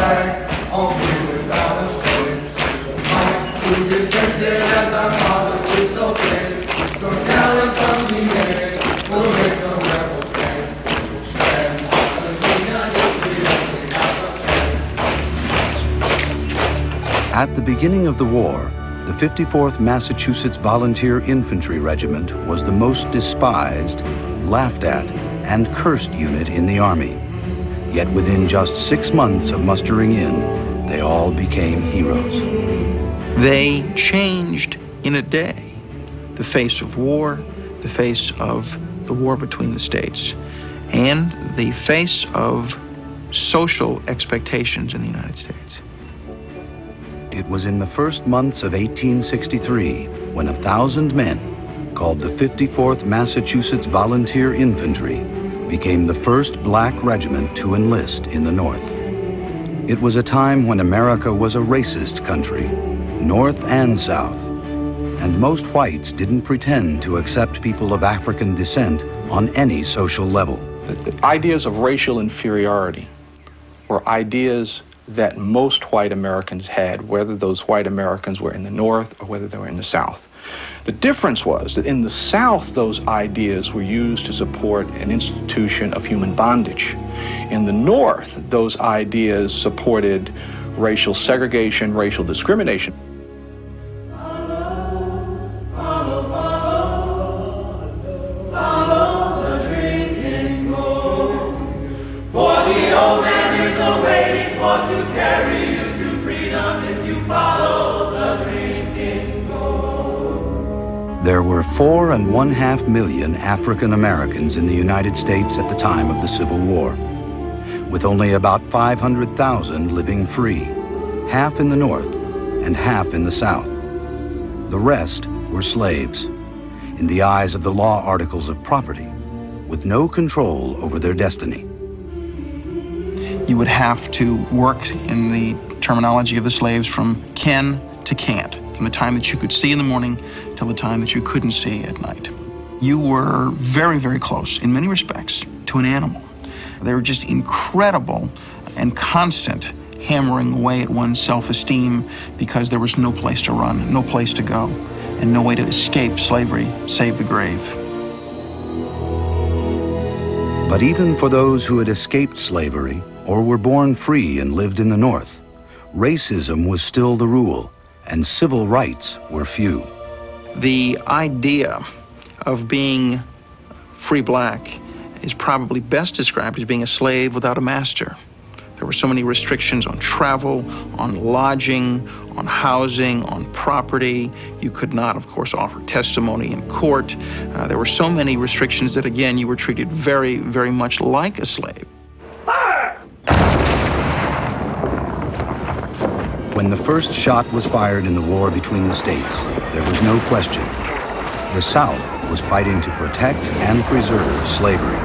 flag, all free without a slave. Fight to defend it as our fathers disobeyed. The gallant from the air will make the rebels dance. Stand up the union if we only have a chance. At the beginning of the war, the 54th Massachusetts Volunteer Infantry Regiment was the most despised, laughed at, and cursed unit in the Army. Yet within just 6 months of mustering in, they all became heroes. They changed in a day the face of war, the face of the war between the states, and the face of social expectations in the United States. It was in the first months of 1863 when 1,000 men, called the 54th Massachusetts Volunteer Infantry, became the first black regiment to enlist in the North. It was a time when America was a racist country, North and South, and most whites didn't pretend to accept people of African descent on any social level. The ideas of racial inferiority were ideas that most white Americans had, whether those white Americans were in the North or whether they were in the South. The difference was that in the South, those ideas were used to support an institution of human bondage. In the North, those ideas supported racial segregation, racial discrimination. There were 4.5 million African Americans in the United States at the time of the Civil War, with only about 500,000 living free, half in the North and half in the South. The rest were slaves, in the eyes of the law articles of property, with no control over their destiny. You would have to work, in the terminology of the slaves, from can to can't, from the time that you could see in the morning till the time that you couldn't see at night. You were very, very close, in many respects, to an animal. They were just incredible and constant hammering away at one's self-esteem because there was no place to run, no place to go, and no way to escape slavery save the grave. But even for those who had escaped slavery or were born free and lived in the North, racism was still the rule, and civil rights were few. The idea of being free black is probably best described as being a slave without a master. There were so many restrictions on travel, on lodging, on housing, on property. You could not, of course, offer testimony in court. There were so many restrictions that, again, you were treated very, very much like a slave. When the first shot was fired in the war between the states, there was no question. The South was fighting to protect and preserve slavery.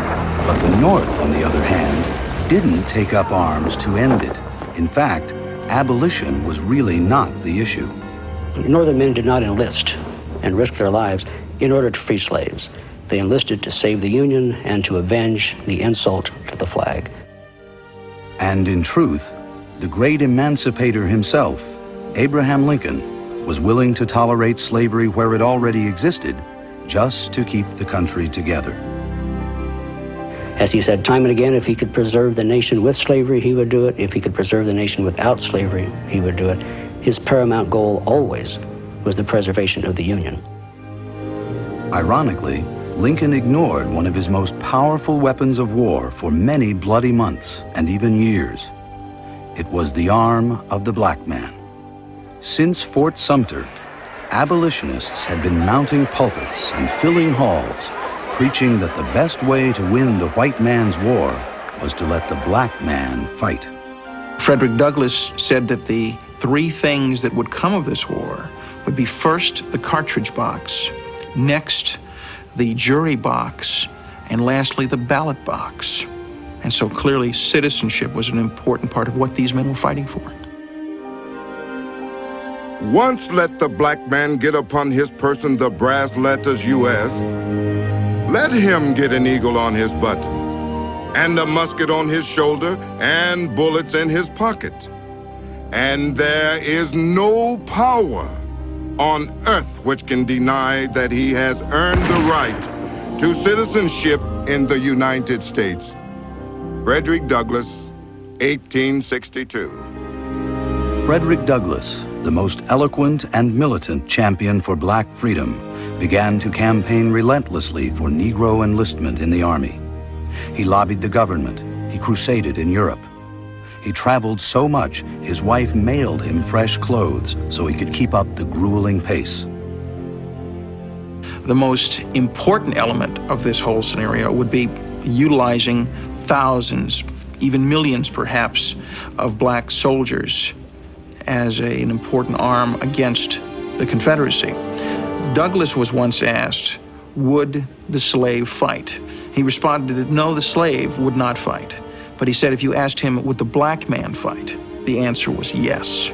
But the North, on the other hand, didn't take up arms to end it. In fact, abolition was really not the issue. Northern men did not enlist and risk their lives in order to free slaves. They enlisted to save the Union and to avenge the insult to the flag. And in truth, the great emancipator himself, Abraham Lincoln, was willing to tolerate slavery where it already existed, just to keep the country together. As he said time and again, if he could preserve the nation with slavery, he would do it. If he could preserve the nation without slavery, he would do it. His paramount goal always was the preservation of the Union. Ironically, Lincoln ignored one of his most powerful weapons of war for many bloody months and even years. It was the arm of the black man. Since Fort Sumter, abolitionists had been mounting pulpits and filling halls, preaching that the best way to win the white man's war was to let the black man fight. Frederick Douglass said that the three things that would come of this war would be first the cartridge box, next the jury box, and lastly the ballot box. And so clearly citizenship was an important part of what these men were fighting for. Once let the black man get upon his person the brass letters U.S., let him get an eagle on his button. and a musket on his shoulder and bullets in his pocket. And there is no power on earth which can deny that he has earned the right to citizenship in the United States. Frederick Douglass, 1862. Frederick Douglass, the most eloquent and militant champion for black freedom, began to campaign relentlessly for Negro enlistment in the Army. He lobbied the government. He crusaded in Europe. He traveled so much, his wife mailed him fresh clothes so he could keep up the grueling pace. The most important element of this whole scenario would be utilizing thousands, even millions perhaps, of black soldiers as an important arm against the Confederacy. Douglass was once asked, would the slave fight? He responded that no, the slave would not fight. But he said if you asked him, would the black man fight? The answer was yes.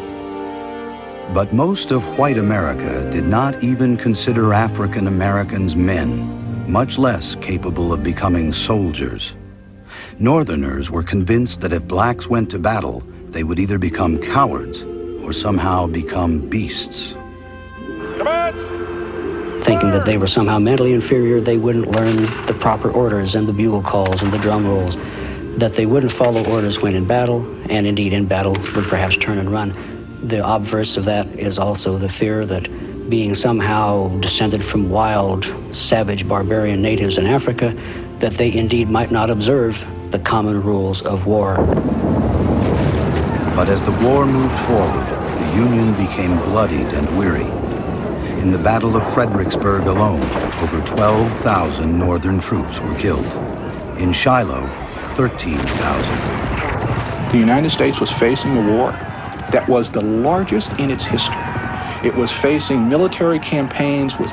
But most of white America did not even consider African Americans men, much less capable of becoming soldiers. Northerners were convinced that if blacks went to battle, they would either become cowards or somehow become beasts. Thinking that they were somehow mentally inferior, they wouldn't learn the proper orders and the bugle calls and the drum rolls, that they wouldn't follow orders when in battle, and indeed in battle would perhaps turn and run. The obverse of that is also the fear that being somehow descended from wild, savage, barbarian natives in Africa, that they indeed might not observe the common rules of war. But as the war moved forward, the Union became bloodied and weary. In the Battle of Fredericksburg alone, over 12,000 Northern troops were killed. In Shiloh, 13,000. The United States was facing a war that was the largest in its history. It was facing military campaigns with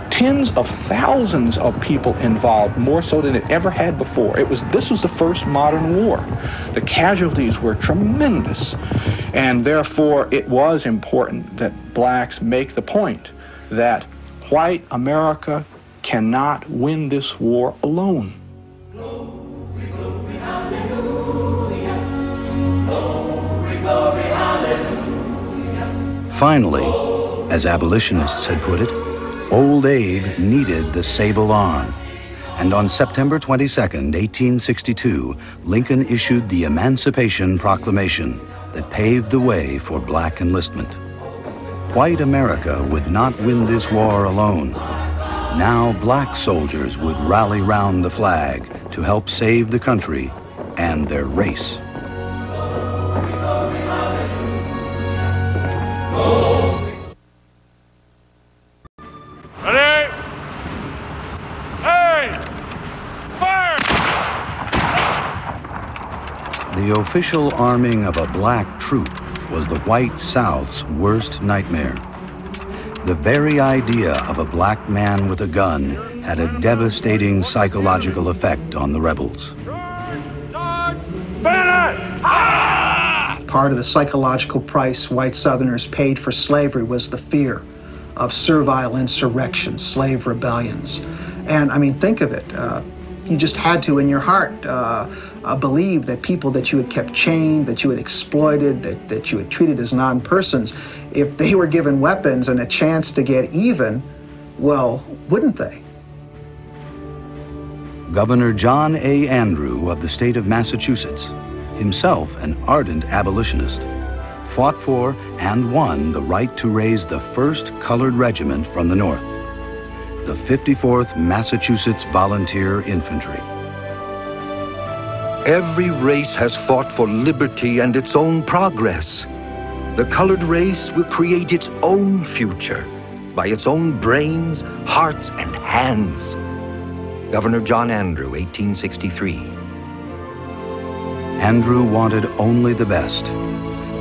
tens of thousands of people involved, more so than it ever had before. This was the first modern war. The casualties were tremendous, and therefore it was important that blacks make the point that white America cannot win this war alone. Glory, glory, hallelujah. Glory, glory, hallelujah. Finally, as abolitionists had put it, Old Abe needed the sable arm. And on September 22nd, 1862, Lincoln issued the Emancipation Proclamation that paved the way for black enlistment. White America would not win this war alone. Now black soldiers would rally round the flag to help save the country and their race. Ready? Hey! Fire! The official arming of a black troop was the white South's worst nightmare. The very idea of a black man with a gun had a devastating psychological effect on the rebels. Part of the psychological price white Southerners paid for slavery was the fear of servile insurrection, slave rebellions. And I mean, think of it. You just had to, in your heart, believe that people that you had kept chained, that you had exploited, that you had treated as non-persons, if they were given weapons and a chance to get even, well, wouldn't they? Governor John A. Andrew of the state of Massachusetts, himself an ardent abolitionist, fought for and won the right to raise the first colored regiment from the North, the 54th Massachusetts Volunteer Infantry. Every race has fought for liberty and its own progress. The colored race will create its own future by its own brains, hearts, and hands. Governor John Andrew, 1863. Andrew wanted only the best,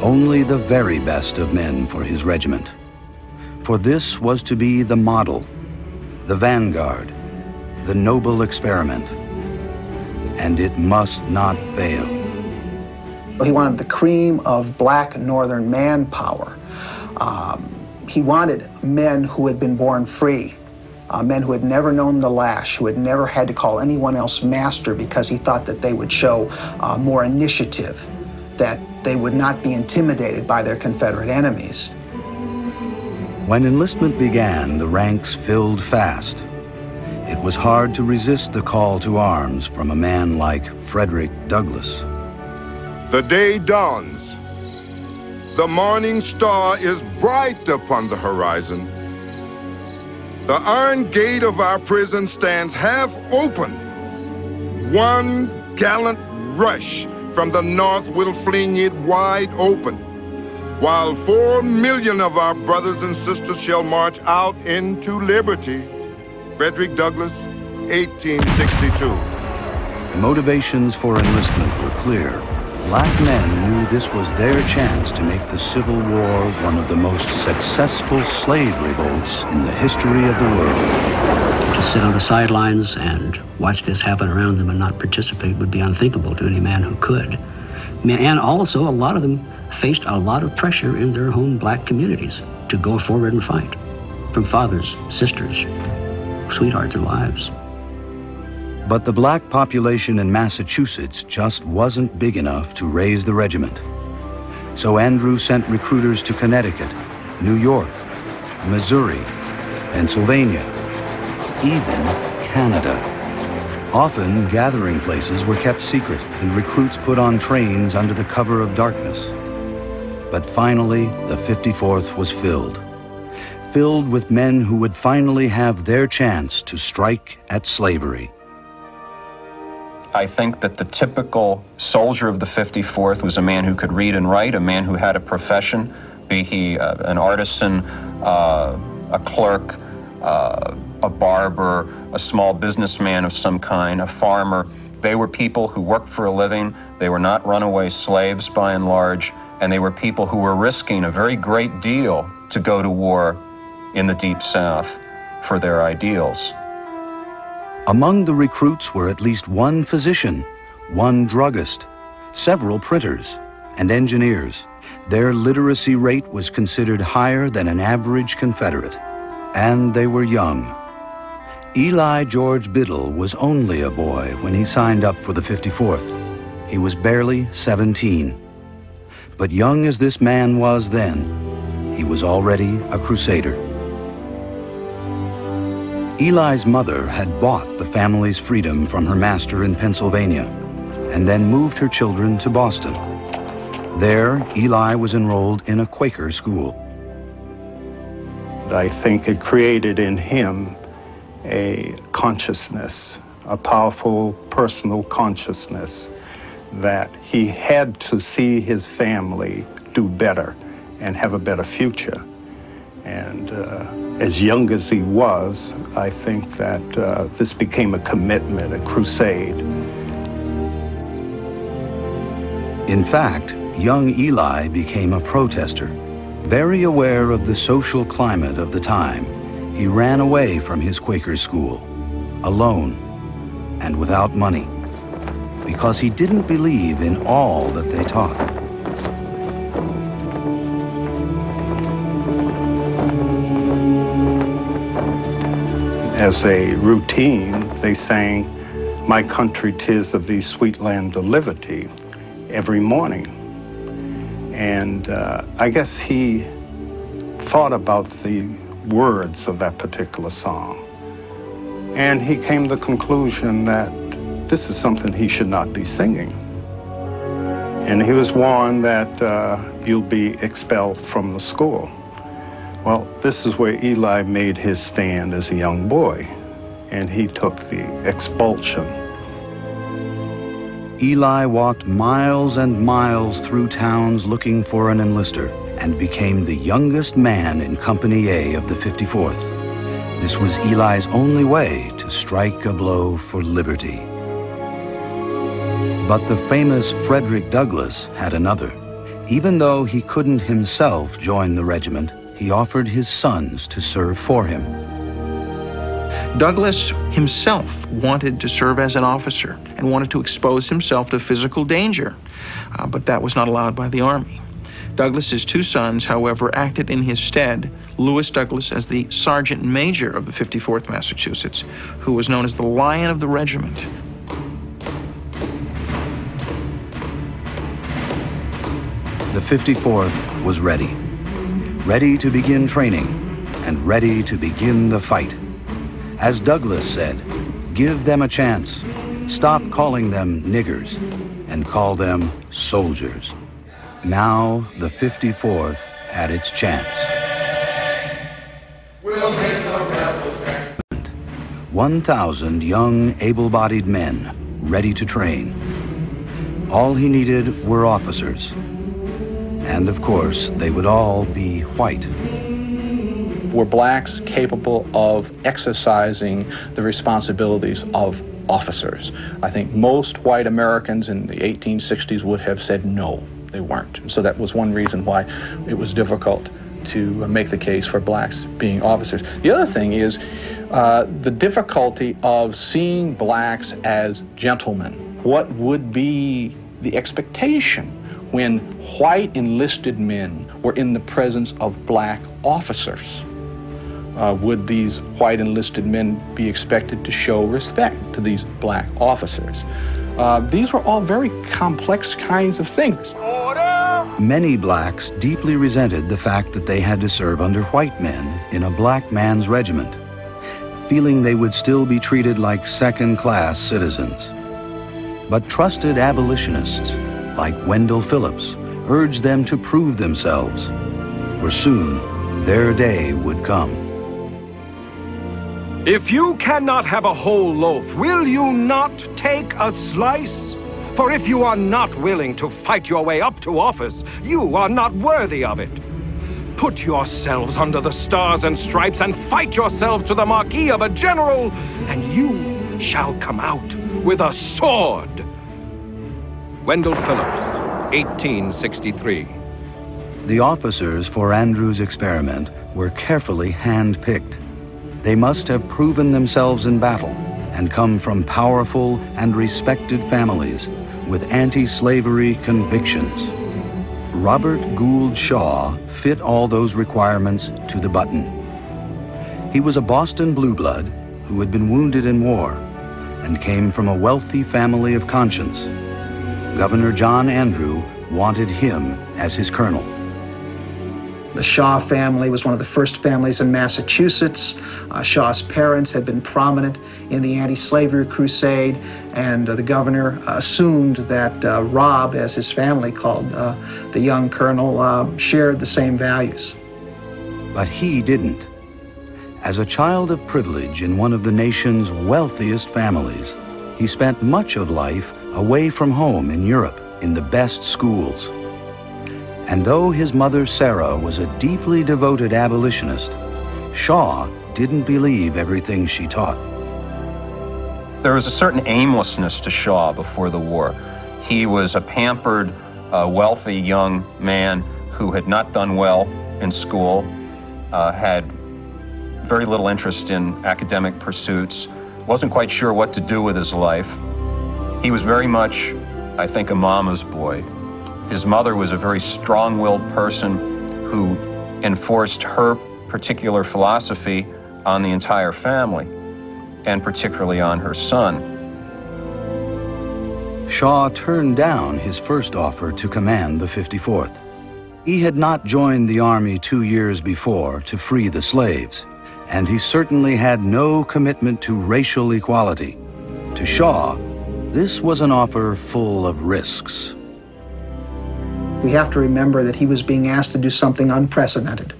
only the very best of men for his regiment. For this was to be the model, the vanguard, the noble experiment. And it must not fail. He wanted the cream of black Northern manpower. He wanted men who had been born free, men who had never known the lash, who had never had to call anyone else master because he thought that they would show more initiative, that they would not be intimidated by their Confederate enemies. When enlistment began, the ranks filled fast. It was hard to resist the call to arms from a man like Frederick Douglass. The day dawns. The morning star is bright upon the horizon. The iron gate of our prison stands half open. One gallant rush from the north will fling it wide open, while 4 million of our brothers and sisters shall march out into liberty. Frederick Douglass, 1862. Motivations for enlistment were clear. Black men knew this was their chance to make the Civil War one of the most successful slave revolts in the history of the world. To sit on the sidelines and watch this happen around them and not participate would be unthinkable to any man who could. And also, a lot of them faced a lot of pressure in their home black communities to go forward and fight, from fathers, sisters, sweethearts, and wives. But the black population in Massachusetts just wasn't big enough to raise the regiment. So Andrew sent recruiters to Connecticut, New York, Missouri, Pennsylvania, even Canada. Often, gathering places were kept secret and recruits put on trains under the cover of darkness. But finally, the 54th was filled with men who would finally have their chance to strike at slavery. I think that the typical soldier of the 54th was a man who could read and write, a man who had a profession, be he an artisan, a clerk, a barber, a small businessman of some kind, a farmer. They were people who worked for a living. They were not runaway slaves by and large, and they were people who were risking a very great deal to go to war in the Deep South for their ideals. Among the recruits were at least one physician, one druggist, several printers, and engineers. Their literacy rate was considered higher than an average Confederate, and they were young. Eli George Biddle was only a boy when he signed up for the 54th. He was barely 17. But young as this man was then, he was already a crusader. Eli's mother had bought the family's freedom from her master in Pennsylvania and then moved her children to Boston. There, Eli was enrolled in a Quaker school. I think it created in him a consciousness, a powerful personal consciousness that he had to see his family do better and have a better future. And as young as he was, I think that this became a commitment, a crusade. In fact, young Eli became a protester. Very aware of the social climate of the time, he ran away from his Quaker school, alone and without money, because he didn't believe in all that they taught. As a routine, they sang "My Country 'Tis of Thee, Sweet Land of Liberty" every morning. And I guess he thought about the words of that particular song. And he came to the conclusion that this is something he should not be singing. And he was warned that you'll be expelled from the school. Well, this is where Eli made his stand as a young boy, and he took the expulsion. Eli walked miles and miles through towns looking for an enlister and became the youngest man in Company A of the 54th. This was Eli's only way to strike a blow for liberty. But the famous Frederick Douglass had another. Even though he couldn't himself join the regiment, he offered his sons to serve for him. Douglass himself wanted to serve as an officer and wanted to expose himself to physical danger, but that was not allowed by the Army. Douglas's two sons, however, acted in his stead. Lewis Douglas as the sergeant major of the 54th Massachusetts, who was known as the Lion of the regiment. The 54th was ready. Ready to begin training and ready to begin the fight. As Douglas said, give them a chance. Stop calling them niggers and call them soldiers. Now the 54th had its chance. We'll make the rebels stand. 1,000 young, able-bodied men ready to train. All he needed were officers. And of course, they would all be white. Were blacks capable of exercising the responsibilities of officers? I think most white Americans in the 1860s would have said no, they weren't. And so that was one reason why it was difficult to make the case for blacks being officers. The other thing is the difficulty of seeing blacks as gentlemen. What would be the expectation when white enlisted men were in the presence of black officers? Would these white enlisted men be expected to show respect to these black officers? These were all very complex kinds of things. Many blacks deeply resented the fact that they had to serve under white men in a black man's regiment, feeling they would still be treated like second-class citizens. But trusted abolitionists like Wendell Phillips urged them to prove themselves, for soon their day would come. If you cannot have a whole loaf, will you not take a slice? For if you are not willing to fight your way up to office, you are not worthy of it. Put yourselves under the stars and stripes and fight yourselves to the marquee of a general, and you shall come out with a sword. Wendell Phillips, 1863. The officers for Andrew's experiment were carefully hand-picked. They must have proven themselves in battle and come from powerful and respected families with anti-slavery convictions. Robert Gould Shaw fit all those requirements to the button. He was a Boston blue blood who had been wounded in war and came from a wealthy family of conscience. Governor John Andrew wanted him as his colonel. The Shaw family was one of the first families in Massachusetts. Shaw's parents had been prominent in the anti-slavery crusade, and the governor assumed that Rob, as his family called the young colonel, shared the same values. But he didn't. As a child of privilege in one of the nation's wealthiest families, he spent much of life away from home in Europe in the best schools. And though his mother, Sarah, was a deeply devoted abolitionist, Shaw didn't believe everything she taught. There was a certain aimlessness to Shaw before the war. He was a pampered, wealthy young man who had not done well in school, had very little interest in academic pursuits, wasn't quite sure what to do with his life. He was very much, I think, a mama's boy. His mother was a very strong-willed person who enforced her particular philosophy on the entire family, and particularly on her son. Shaw turned down his first offer to command the 54th. He had not joined the Army 2 years before to free the slaves, and he certainly had no commitment to racial equality. To Shaw, this was an offer full of risks. We have to remember that he was being asked to do something unprecedented.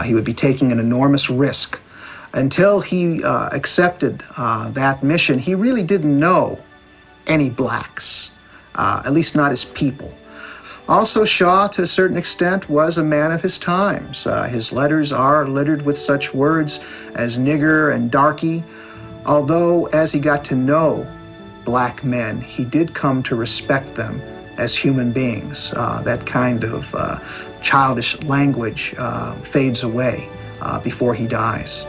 He would be taking an enormous risk. Until he accepted that mission, he really didn't know any blacks, at least not his people. Also, Shaw, to a certain extent, was a man of his times. His letters are littered with such words as nigger and darky, although as he got to know black men, he did come to respect them as human beings. That kind of childish language fades away before he dies.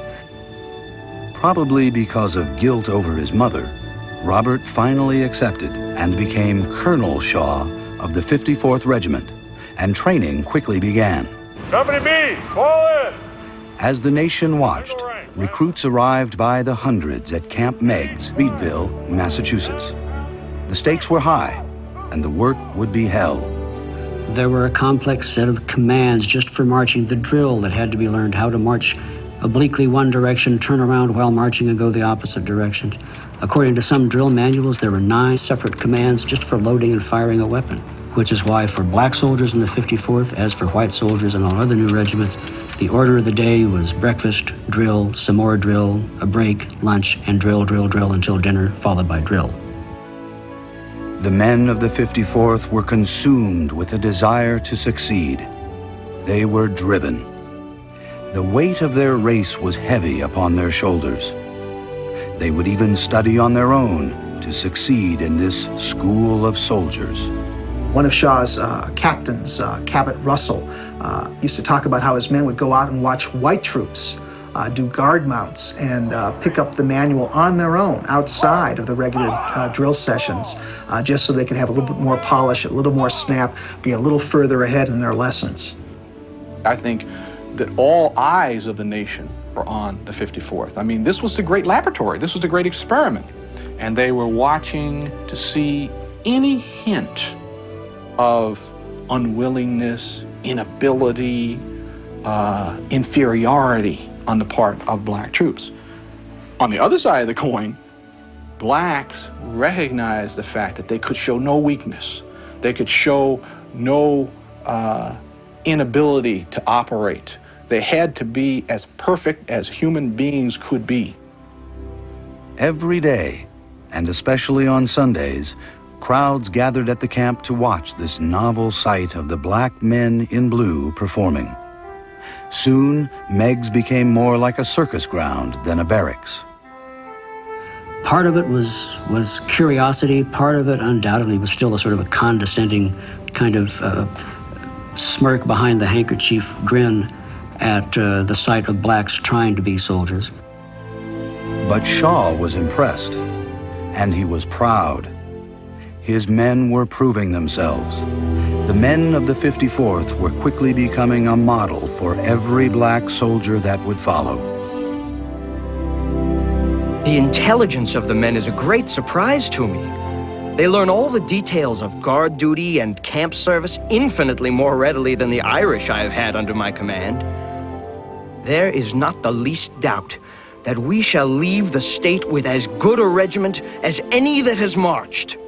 Probably because of guilt over his mother, Robert finally accepted and became Colonel Shaw of the 54th Regiment and training quickly began. Company B, fall in. As the nation watched, recruits arrived by the hundreds at Camp Meigs, Reedville, Massachusetts. The stakes were high, and the work would be hell. There were a complex set of commands just for marching, the drill that had to be learned, how to march obliquely one direction, turn around while marching and go the opposite direction. According to some drill manuals, there were 9 separate commands just for loading and firing a weapon, which is why for black soldiers in the 54th, as for white soldiers and all other new regiments, the order of the day was breakfast, drill, some more drill, a break, lunch, and drill, drill, drill until dinner, followed by drill. The men of the 54th were consumed with a desire to succeed. They were driven. The weight of their race was heavy upon their shoulders. They would even study on their own to succeed in this school of soldiers. One of Shaw's captains, Cabot Russell, used to talk about how his men would go out and watch white troops do guard mounts and pick up the manual on their own outside of the regular drill sessions, just so they could have a little bit more polish, a little more snap, be a little further ahead in their lessons. I think that all eyes of the nation were on the 54th. I mean, this was the great laboratory. This was the great experiment. And they were watching to see any hint of unwillingness, inability, inferiority on the part of black troops. On the other side of the coin, blacks recognized the fact that they could show no weakness. They could show no inability to operate. They had to be as perfect as human beings could be. Every day, and especially on Sundays, crowds gathered at the camp to watch this novel sight of the black men in blue performing. Soon, Meigs became more like a circus ground than a barracks. Part of it was curiosity. Part of it undoubtedly was still a sort of a condescending kind of smirk behind the handkerchief grin at the sight of blacks trying to be soldiers. But Shaw was impressed, and he was proud. His men were proving themselves. The men of the 54th were quickly becoming a model for every black soldier that would follow. The intelligence of the men is a great surprise to me. They learn all the details of guard duty and camp service infinitely more readily than the Irish I have had under my command. There is not the least doubt that we shall leave the state with as good a regiment as any that has marched.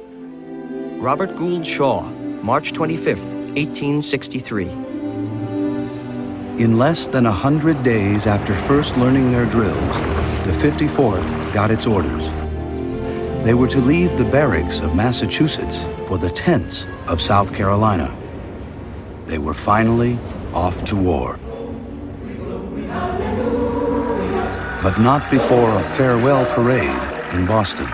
Robert Gould Shaw, March 25th, 1863. In less than 100 days after first learning their drills, the 54th got its orders. They were to leave the barracks of Massachusetts for the tents of South Carolina. They were finally off to war. But not before a farewell parade in Boston.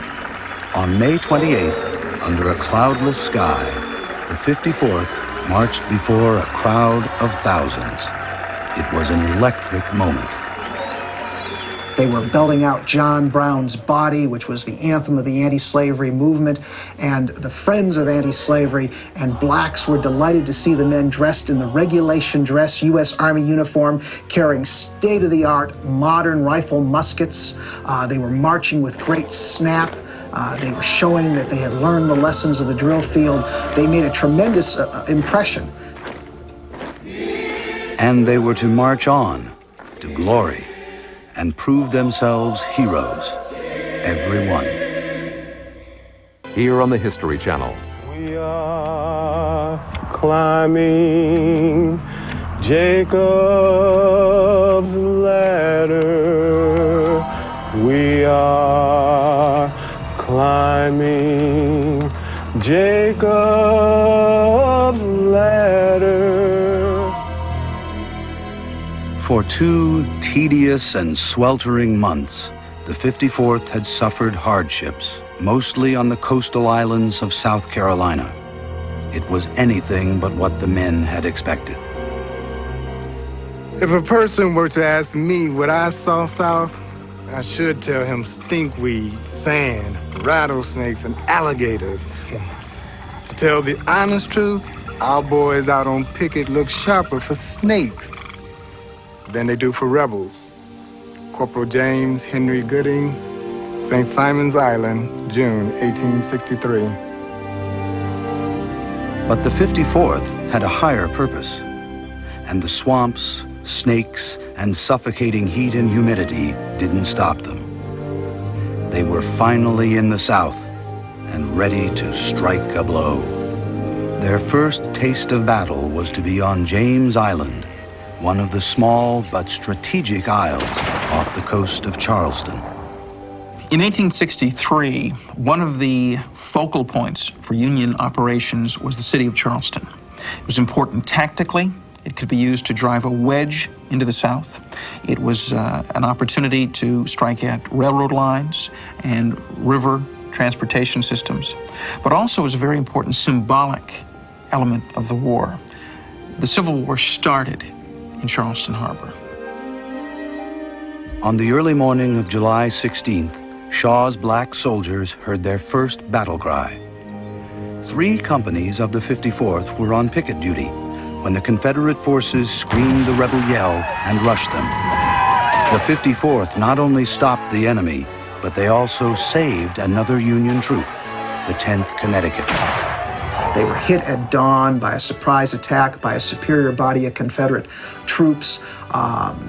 On May 28th, under a cloudless sky, the 54th marched before a crowd of thousands. It was an electric moment. They were belting out John Brown's Body, which was the anthem of the anti-slavery movement, and the Friends of Anti-Slavery, and blacks were delighted to see the men dressed in the regulation dress U.S. Army uniform, carrying state-of-the-art modern rifle muskets. They were marching with great snap. They were showing that they had learned the lessons of the drill field. They made a tremendous impression. And they were to march on to glory and prove themselves heroes, every one. Here on the History Channel. We are climbing Jacob's ladder. We are climbing Jacob's ladder. For 2 tedious and sweltering months, the 54th had suffered hardships, mostly on the coastal islands of South Carolina. It was anything but what the men had expected. If a person were to ask me what I saw south, I should tell him stinkweed, sand, rattlesnakes, and alligators. To tell the honest truth, Our boys out on picket look sharper for snakes than they do for rebels. Corporal James Henry Gooding, St. Simon's Island, June 1863. But the 54th had a higher purpose, and the swamps, snakes, and suffocating heat and humidity didn't stop them. They were finally in the South and ready to strike a blow. Their first taste of battle was to be on James Island, one of the small but strategic isles off the coast of Charleston. In 1863, one of the focal points for Union operations was the city of Charleston. It was important tactically. It could be used to drive a wedge into the South. It was an opportunity to strike at railroad lines and river transportation systems, but also was a very important symbolic element of the war. The Civil War started in Charleston Harbor. On the early morning of July 16th, Shaw's black soldiers heard their first battle cry. 3 companies of the 54th were on picket duty when the Confederate forces screamed the rebel yell and rushed them. The 54th not only stopped the enemy, but they also saved another Union troop, the 10th Connecticut. They were hit at dawn by a surprise attack by a superior body of Confederate troops.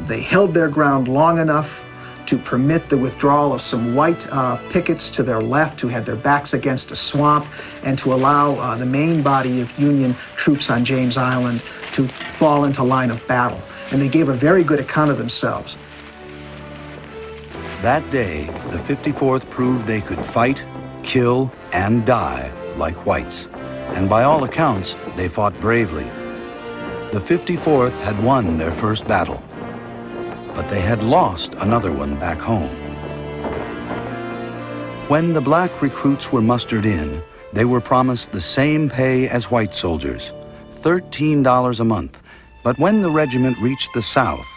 They held their ground long enough to permit the withdrawal of some white pickets to their left who had their backs against a swamp, and to allow the main body of Union troops on James Island to fall into line of battle. And they gave a very good account of themselves. That day, the 54th proved they could fight, kill, and die like whites. And by all accounts, they fought bravely. The 54th had won their first battle, but they had lost another one back home. When the black recruits were mustered in, they were promised the same pay as white soldiers, $13 a month. But when the regiment reached the South,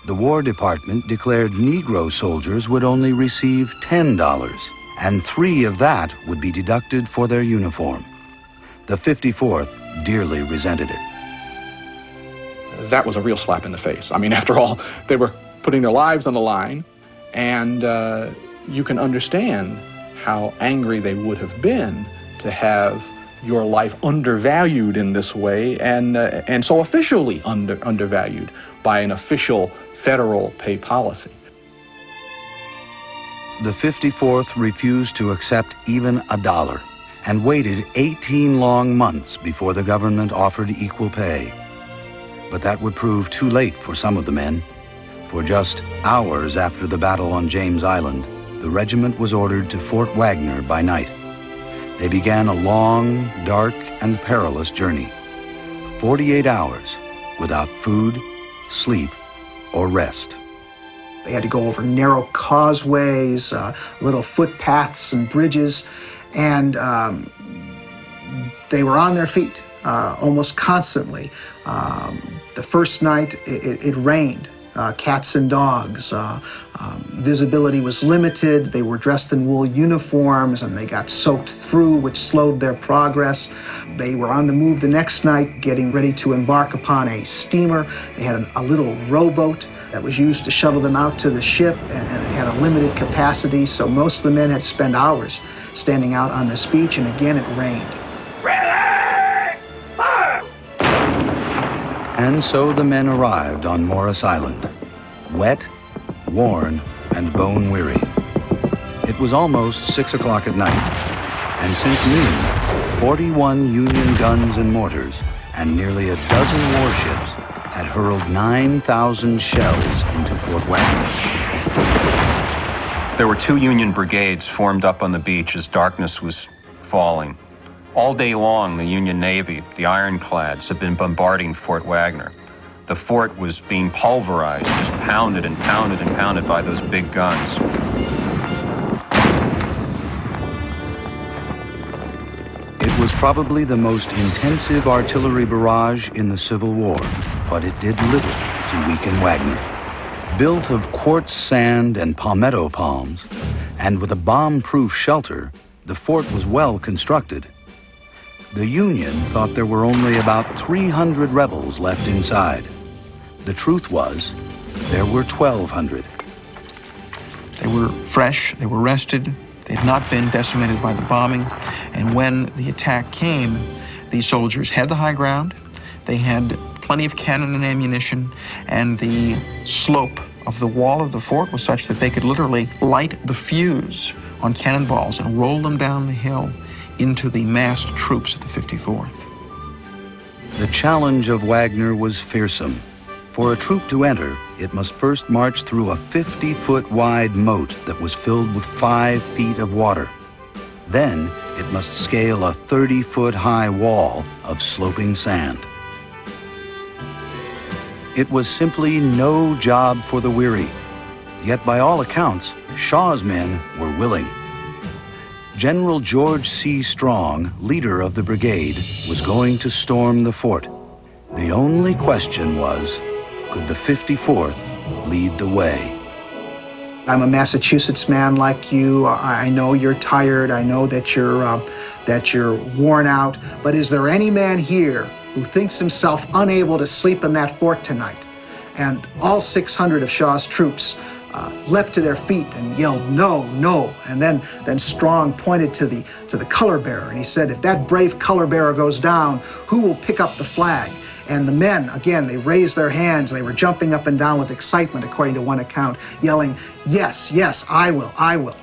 the War Department declared Negro soldiers would only receive $10, and 3 of that would be deducted for their uniform. The 54th dearly resented it. That was a real slap in the face. I mean, after all, they were putting their lives on the line, and you can understand how angry they would have been to have your life undervalued in this way, and so officially undervalued by an official federal pay policy. The 54th refused to accept even $1 and waited 18 long months before the government offered equal pay. But that would prove too late for some of the men. For just hours after the battle on James Island, the regiment was ordered to Fort Wagner by night. They began a long, dark, and perilous journey. 48 hours without food, sleep, or rest. They had to go over narrow causeways, little footpaths and bridges, and they were on their feet almost constantly. The first night, it rained. Cats and dogs. Visibility was limited. They were dressed in wool uniforms and they got soaked through, which slowed their progress. They were on the move the next night, getting ready to embark upon a steamer. They had a little rowboat that was used to shuttle them out to the ship, and it had a limited capacity, so most of the men had to spend hours standing out on this beach, and again it rained. And so the men arrived on Morris Island, wet, worn, and bone-weary. It was almost 6 o'clock at night, and since noon, 41 Union guns and mortars and nearly a dozen warships had hurled 9,000 shells into Fort Wagner. There were 2 Union brigades formed up on the beach as darkness was falling. All day long, the Union Navy, the ironclads, had been bombarding Fort Wagner. The fort was being pulverized, just pounded and pounded and pounded by those big guns. It was probably the most intensive artillery barrage in the Civil War, but it did little to weaken Wagner. Built of quartz sand and palmetto palms, and with a bomb-proof shelter, the fort was well constructed. The Union thought there were only about 300 rebels left inside. The truth was, there were 1,200. They were fresh, they were rested, they had not been decimated by the bombing, and when the attack came, these soldiers had the high ground, they had plenty of cannon and ammunition, and the slope of the wall of the fort was such that they could literally light the fuse on cannonballs and roll them down the hill into the massed troops of the 54th. The challenge of Wagner was fearsome. For a troop to enter, it must first march through a 50-foot wide moat that was filled with 5 feet of water. Then it must scale a 30-foot high wall of sloping sand. It was simply no job for the weary. Yet by all accounts, Shaw's men were willing. General George C. Strong, leader of the brigade, was going to storm the fort. The only question was, could the 54th lead the way? I'm a Massachusetts man like you. I know you're tired. I know that you're worn out. But is there any man here who thinks himself unable to sleep in that fort tonight? And all 600 of Shaw's troops leapt to their feet and yelled, "No, no!" And then Strong pointed to the color bearer, and he said, "If that brave color bearer goes down, who will pick up the flag?" And the men, again, they raised their hands. They were jumping up and down with excitement, according to one account, yelling, "Yes, yes, I will, I will."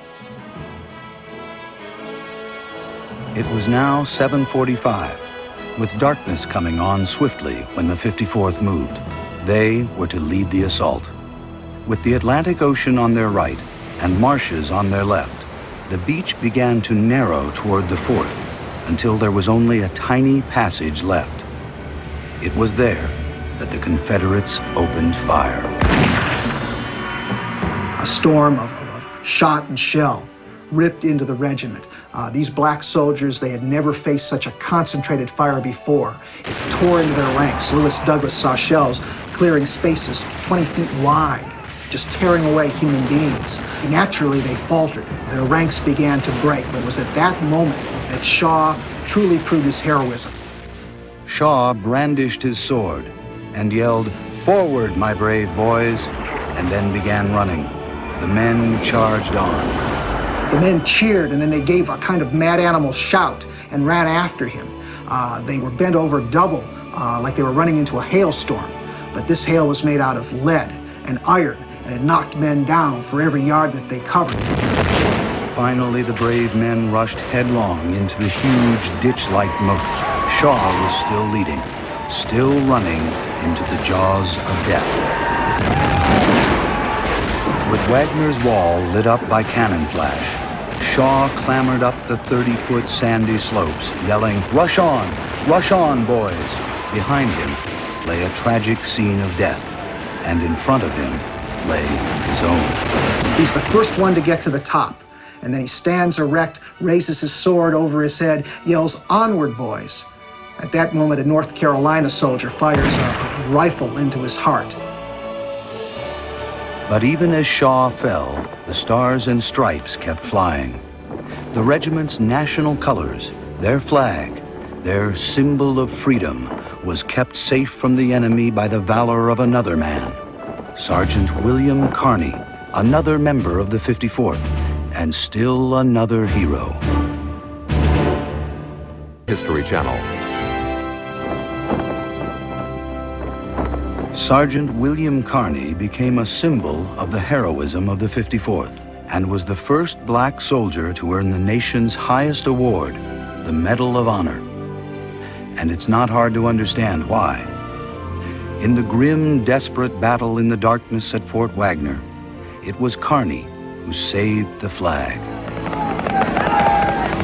It was now 7:45, with darkness coming on swiftly when the 54th moved. They were to lead the assault. With the Atlantic Ocean on their right and marshes on their left, the beach began to narrow toward the fort until there was only a tiny passage left. It was there that the Confederates opened fire. A storm of shot and shell ripped into the regiment. These black soldiers, they had never faced such a concentrated fire before. It tore into their ranks. Lewis Douglas saw shells clearing spaces 20 feet wide, just tearing away human beings. Naturally, they faltered. Their ranks began to break, but it was at that moment that Shaw truly proved his heroism. Shaw brandished his sword and yelled, "Forward, my brave boys," and then began running. The men charged on. The men cheered, and then they gave a kind of mad animal shout and ran after him. They were bent over double, like they were running into a hailstorm. But this hail was made out of lead and iron, and it knocked men down for every yard that they covered. Finally, the brave men rushed headlong into the huge ditch-like moat. Shaw was still leading, still running into the jaws of death. With Wagner's wall lit up by cannon flash, Shaw clambered up the 30-foot sandy slopes, yelling, rush on, boys!" Behind him lay a tragic scene of death, and in front of him lay his own. He's the first one to get to the top, and then he stands erect, raises his sword over his head, yells, "Onward, boys!" At that moment, a North Carolina soldier fires a rifle into his heart. But even as Shaw fell, the stars and stripes kept flying. The regiment's national colors, their flag, their symbol of freedom, was kept safe from the enemy by the valor of another man, Sergeant William Kearny, another member of the 54th, and still another hero. History Channel. Sergeant William Kearny became a symbol of the heroism of the 54th and was the first black soldier to earn the nation's highest award, the Medal of Honor. And it's not hard to understand why. In the grim, desperate battle in the darkness at Fort Wagner, it was Kearny who saved the flag.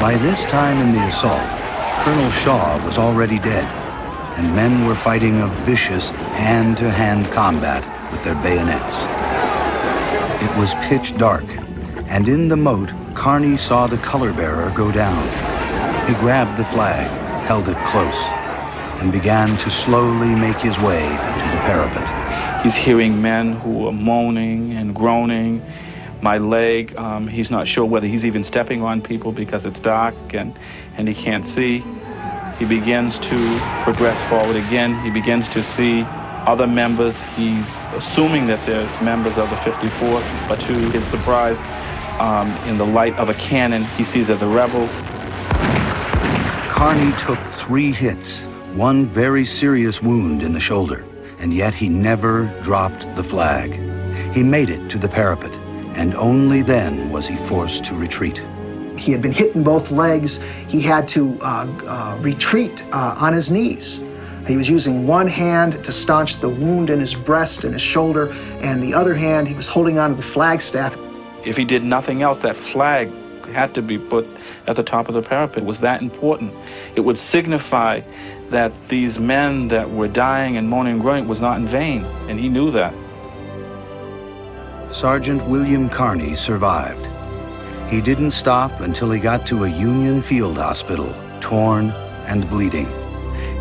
By this time in the assault, Colonel Shaw was already dead, and men were fighting a vicious hand-to-hand combat with their bayonets. It was pitch dark, and in the moat, Kearny saw the color bearer go down. He grabbed the flag, held it close, and began to slowly make his way to the parapet. He's hearing men who are moaning and groaning. My leg, he's not sure whether he's even stepping on people because it's dark and he can't see. He begins to progress forward again. He begins to see other members. He's assuming that they're members of the 54th, but to his surprise, in the light of a cannon, he sees that the rebels. Kearny took 3 hits, one very serious wound in the shoulder, and yet he never dropped the flag. He made it to the parapet, and only then was he forced to retreat. He had been hit in both legs. He had to retreat on his knees. He was using one hand to staunch the wound in his breast and his shoulder, and the other hand he was holding onto the flagstaff. If he did nothing else, that flag had to be put at the top of the parapet. It was that important. It would signify that these men that were dying and moaning and groaning was not in vain, and he knew that. Sergeant William Kearny survived. He didn't stop until he got to a Union field hospital, torn and bleeding.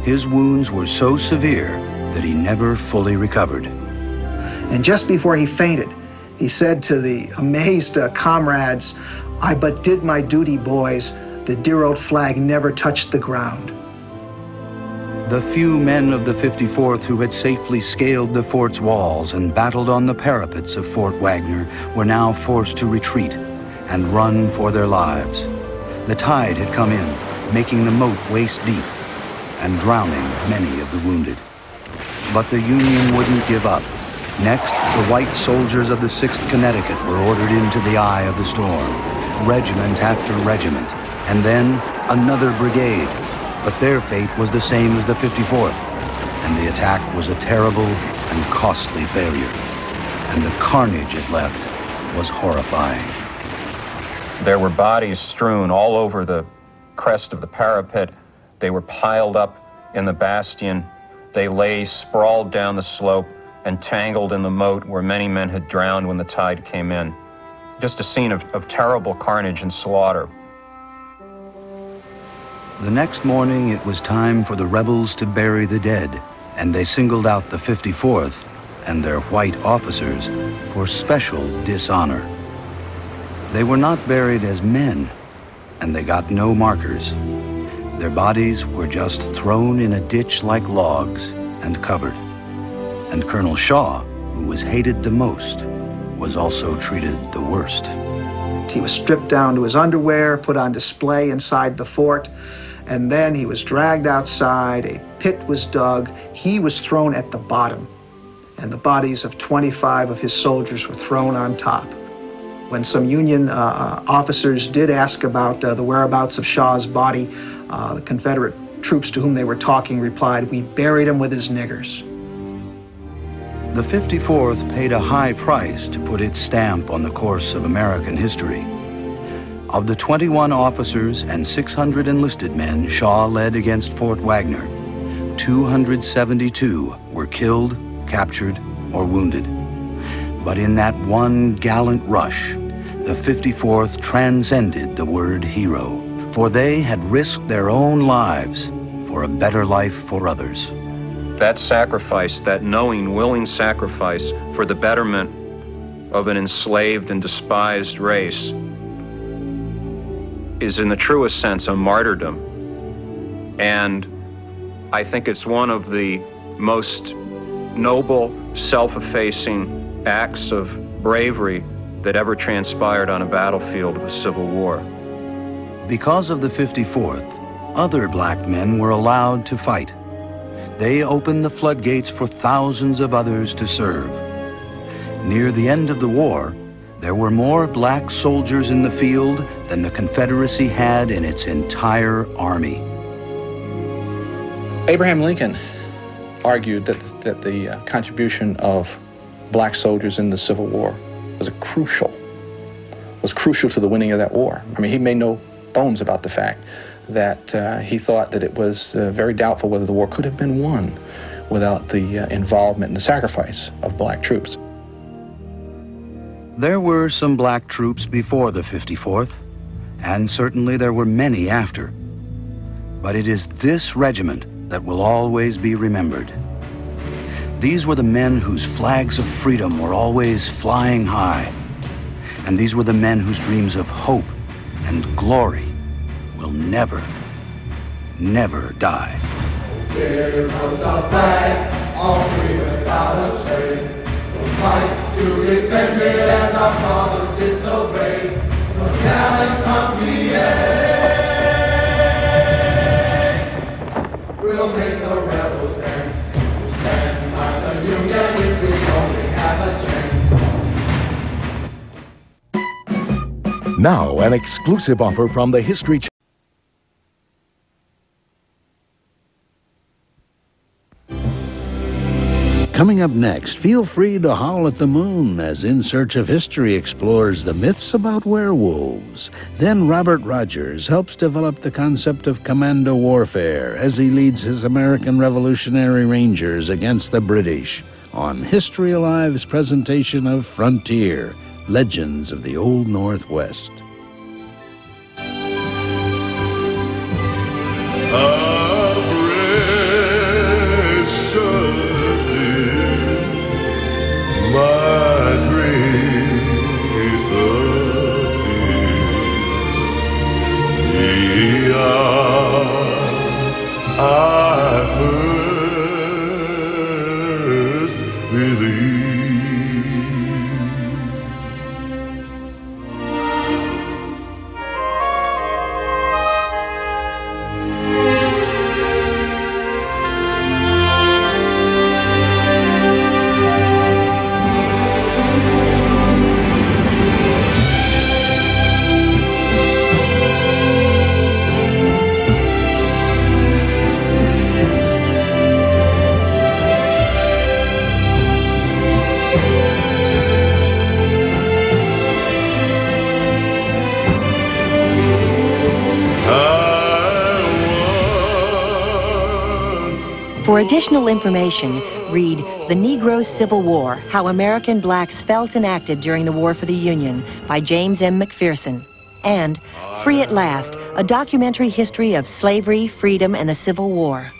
His wounds were so severe that he never fully recovered. And just before he fainted, he said to the amazed comrades, "I but did my duty, boys. The dear old flag never touched the ground." The few men of the 54th who had safely scaled the fort's walls and battled on the parapets of Fort Wagner were now forced to retreat and run for their lives. The tide had come in, making the moat waist deep and drowning many of the wounded. But the Union wouldn't give up. Next, the white soldiers of the 6th Connecticut were ordered into the eye of the storm, regiment after regiment, and then another brigade. But their fate was the same as the 54th, and the attack was a terrible and costly failure. And the carnage it left was horrifying. There were bodies strewn all over the crest of the parapet. They were piled up in the bastion. They lay sprawled down the slope and tangled in the moat where many men had drowned when the tide came in. Just a scene of terrible carnage and slaughter. The next morning, it was time for the rebels to bury the dead, and they singled out the 54th and their white officers for special dishonor. They were not buried as men, and they got no markers. Their bodies were just thrown in a ditch like logs and covered. And Colonel Shaw, who was hated the most, was also treated the worst. He was stripped down to his underwear, put on display inside the fort, and then he was dragged outside, a pit was dug, he was thrown at the bottom, and the bodies of 25 of his soldiers were thrown on top. When some Union officers did ask about the whereabouts of Shaw's body, the Confederate troops to whom they were talking replied, "We buried him with his niggers." The 54th paid a high price to put its stamp on the course of American history. Of the 21 officers and 600 enlisted men Shaw led against Fort Wagner, 272 were killed, captured, or wounded. But in that one gallant rush, the 54th transcended the word hero, for they had risked their own lives for a better life for others. That sacrifice, that knowing, willing sacrifice for the betterment of an enslaved and despised race, is in the truest sense a martyrdom. And I think it's one of the most noble, self-effacing acts of bravery that ever transpired on a battlefield of the Civil War. Because of the 54th, other black men were allowed to fight. They opened the floodgates for thousands of others to serve. Near the end of the war, there were more black soldiers in the field than the Confederacy had in its entire army. Abraham Lincoln argued that the contribution of black soldiers in the Civil War was crucial to the winning of that war. I mean, he made no bones about the fact that he thought that it was very doubtful whether the war could have been won without the involvement and the sacrifice of black troops. There were some black troops before the 54th, and certainly there were many after. But it is this regiment that will always be remembered. These were the men whose flags of freedom were always flying high. And these were the men whose dreams of hope and glory will never, never die. Here goes our flag, all free without a stray. We'll fight to defend it as our fathers did so brave. The gallant company, we'll make the rebels dance. We'll stand by the Union if we only have a chance. Now, an exclusive offer from the History Channel. Coming up next, feel free to howl at the moon as In Search of History explores the myths about werewolves. Then Robert Rogers helps develop the concept of commando warfare as he leads his American Revolutionary Rangers against the British on History Alive's presentation of Frontier, Legends of the Old Northwest. My grace appeared, I first believed. For additional information, read The Negro Civil War, How American Blacks Felt and Acted During the War for the Union by James M. McPherson, and Free at Last, a documentary history of slavery, freedom, and the Civil War.